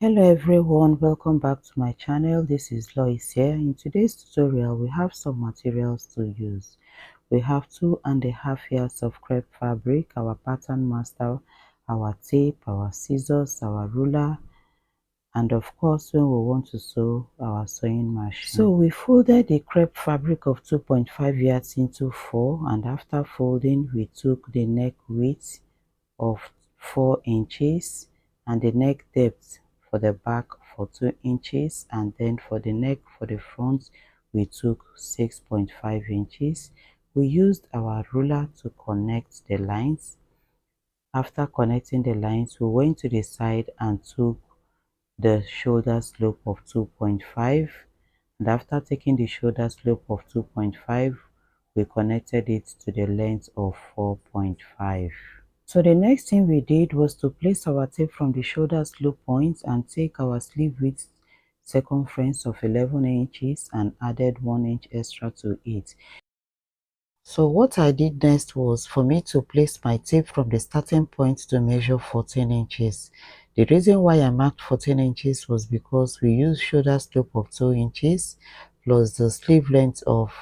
Hello everyone, welcome back to my channel. This is Lois here. In today's tutorial we have some materials to use. We have 2.5 yards of crepe fabric, our pattern master, our tape, our scissors, our ruler, and of course when we want to sew, our sewing machine. So we folded the crepe fabric of 2.5 yards into 4, and after folding we took the neck width of 4 inches and the neck depth for the back for 2 inches, and then for the neck for the front we took 6.5 inches. We used our ruler to connect the lines. After connecting the lines, we went to the side and took the shoulder slope of 2.5, and after taking the shoulder slope of 2.5 we connected it to the length of 4.5. So the next thing we did was to place our tape from the shoulder slope point and take our sleeve width circumference of 11 inches and added 1 inch extra to it. So what I did next was for me to place my tape from the starting point to measure 14 inches. The reason why I marked 14 inches was because we used shoulder slope of 2 inches plus the sleeve length of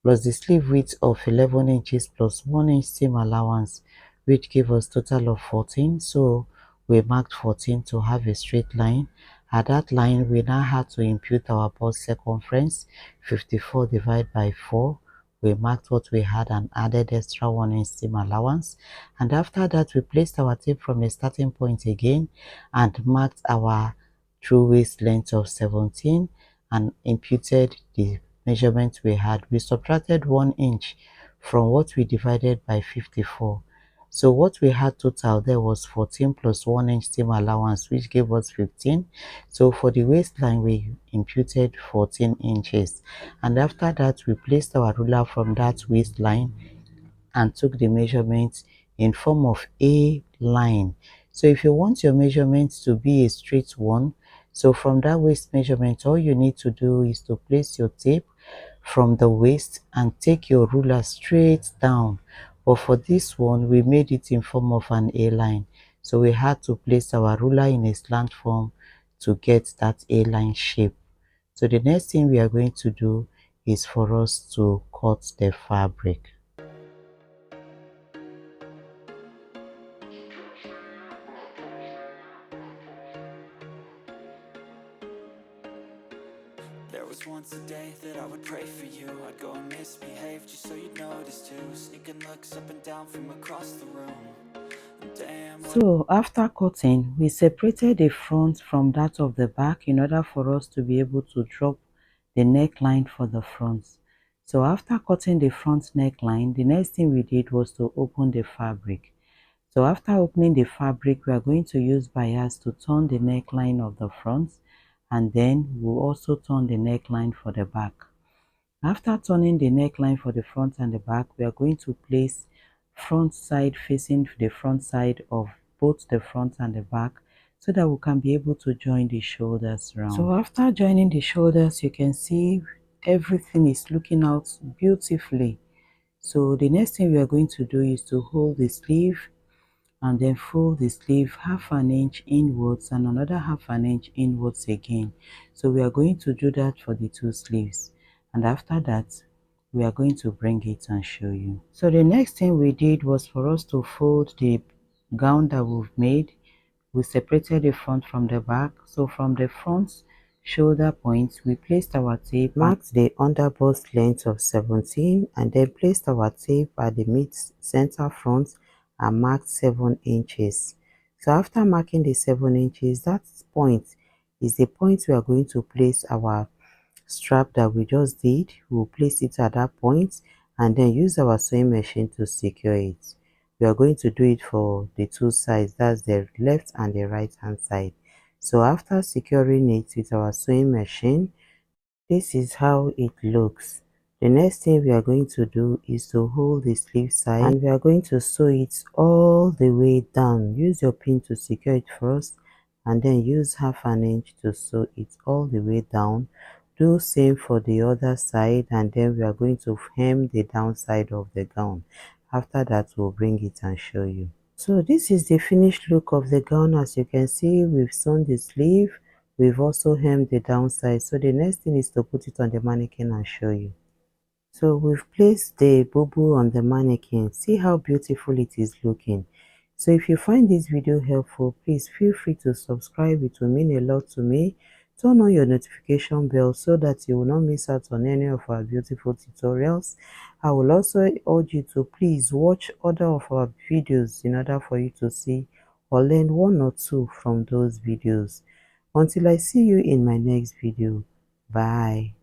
plus the sleeve width of 11 inches plus 1 inch seam allowance, which gave us total of 14. So we marked 14 to have a straight line. At that line we now had to impute our bust circumference, 54 divided by 4. We marked what we had and added extra 1 inch seam allowance, and after that we placed our tape from the starting point again and marked our true waist length of 17 and imputed the measurement we had. We subtracted 1 inch from what we divided by 54. So what we had total there was 14 plus 1 inch seam allowance, which gave us 15. So for the waistline we imputed 14 inches, and after that we placed our ruler from that waistline and took the measurements in form of a line. So if you want your measurements to be a straight one, so from that waist measurement all you need to do is to place your tape from the waist and take your ruler straight down. But for this one we made it in form of an A line, so we had to place our ruler in a slant form to get that A line shape. So the next thing we are going to do is for us to cut the fabric. There was once a day that I would pray for you. I'd go and misbehave just so you'd notice too. Sneaking looks up and down from across the room. Damn. So after cutting, we separated the front from that of the back in order for us to be able to drop the neckline for the front. So after cutting the front neckline, the next thing we did was to open the fabric. So after opening the fabric, we are going to use bias to turn the neckline of the front, and then we'll also turn the neckline for the back. After turning the neckline for the front and the back, we are going to place front side facing the front side of both the front and the back so that we can be able to join the shoulders round. So after joining the shoulders, you can see everything is looking out beautifully. So the next thing we are going to do is to hold the sleeve and then fold the sleeve half an inch inwards and another half an inch inwards again. So we are going to do that for the two sleeves, and after that we are going to bring it and show you. So the next thing we did was for us to fold the gown that we've made. We separated the front from the back. So from the front shoulder point we placed our tape, marked the underbust length of 17, and then placed our tape at the mid center front and marked 7 inches. So after marking the 7 inches, that point is the point we are going to place our strap that we just did. We'll place it at that point and then use our sewing machine to secure it. We are going to do it for the two sides, that's the left and the right hand side. So after securing it with our sewing machine, this is how it looks. The next thing we are going to do is to hold the sleeve side and we are going to sew it all the way down. Use your pin to secure it first and then use half an inch to sew it all the way down. Do same for the other side, and then we are going to hem the downside of the gown. After that we'll bring it and show you. So this is the finished look of the gown. As you can see, we've sewn the sleeve, we've also hemmed the downside. So the next thing is to put it on the mannequin and show you. So we've placed the bubu on the mannequin. See how beautiful it is looking. So if you find this video helpful, please feel free to subscribe. It will mean a lot to me. Turn on your notification bell so that you will not miss out on any of our beautiful tutorials. I will also urge you to please watch other of our videos in order for you to see or learn one or two from those videos. Until I see you in my next video. Bye.